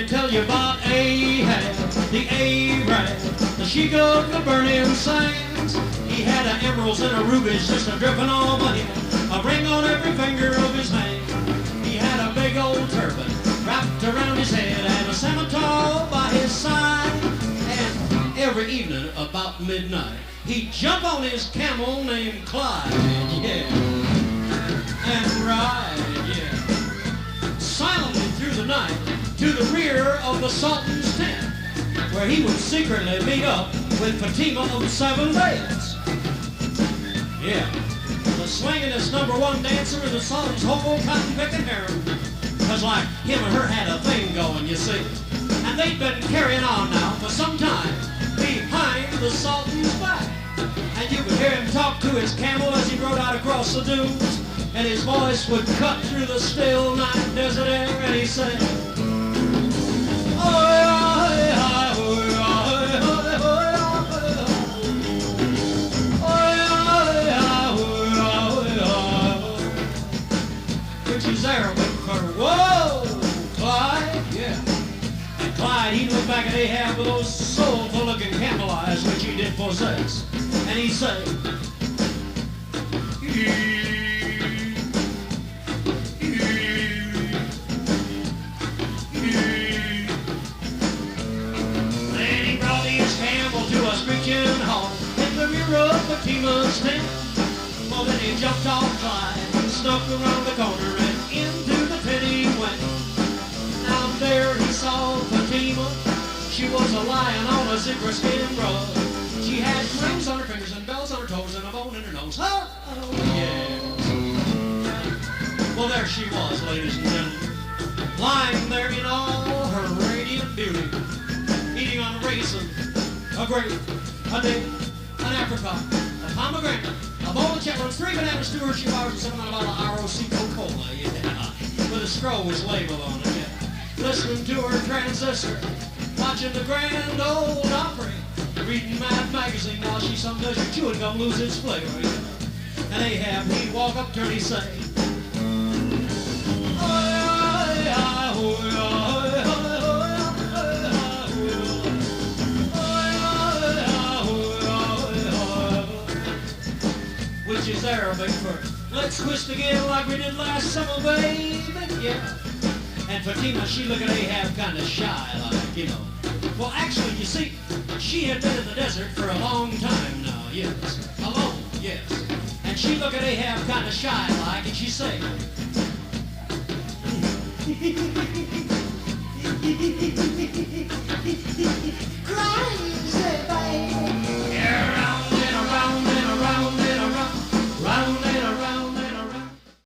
tell you about Ahab, the Arab, the sheik of the burning sands. He had emeralds and rubies just dripping all over him, a ring on every finger of his hand. He had a big old turban wrapped around his head and a scimitar by his side. And every evening about midnight, he'd jump on his camel named Clyde, yeah, and ride, yeah, silently through the night to the rear of the Sultan's tent, where he would secretly meet up with Fatima of the Seven Beds. Yeah, the swingin'est #1 dancer in the Sultan's whole cotton-picking harem. Cause like him and her had a thing going, you see. And they'd been carrying on now for some time behind the Sultan's back. And you could hear him talk to his camel as he rode out across the dunes. And his voice would cut through the still night desert air, and he said, which is Arabic for whoa, Clyde, yeah. And Clyde, he looked back at Ahab with those soulful-looking camel eyes which he did possess, and he said, then he brought his camel to a screeching halt in the rear of Fatima's tent. Well, then he jumped off Clyde, snuck around the corner, and into the tent he went. Out there he saw Fatima. She was a-lying on a zebra skin rug. She had rings on her fingers and bells on her toes and a bone in her nose. Oh, yeah. Well, there she was, ladies and gentlemen, lying there in all her radiant beauty, eating on a raisin, a grape, a date, an apricot, a pomegranate, a bowl of chitlins, 3 bananas, 2 Hershey bars, and something out of ROC Coca-Cola, yeah, with a Stroh's label on it, yeah. Listening to her transistor, watching the Grand Ole Opry, reading Mad Magazine while she some does your chewing gum lose its flavor, yeah. And Ahab, he'd walk up to her and he'd say, which is Arabic for let's twist again like we did last summer, baby, yeah. And Fatima, she looked at Ahab kind of shy, like, you know. Well, actually, you see, she had been in the desert for a long time now, yes. Alone, yes. And she looked at Ahab kind of shy, like, and she said, Crying.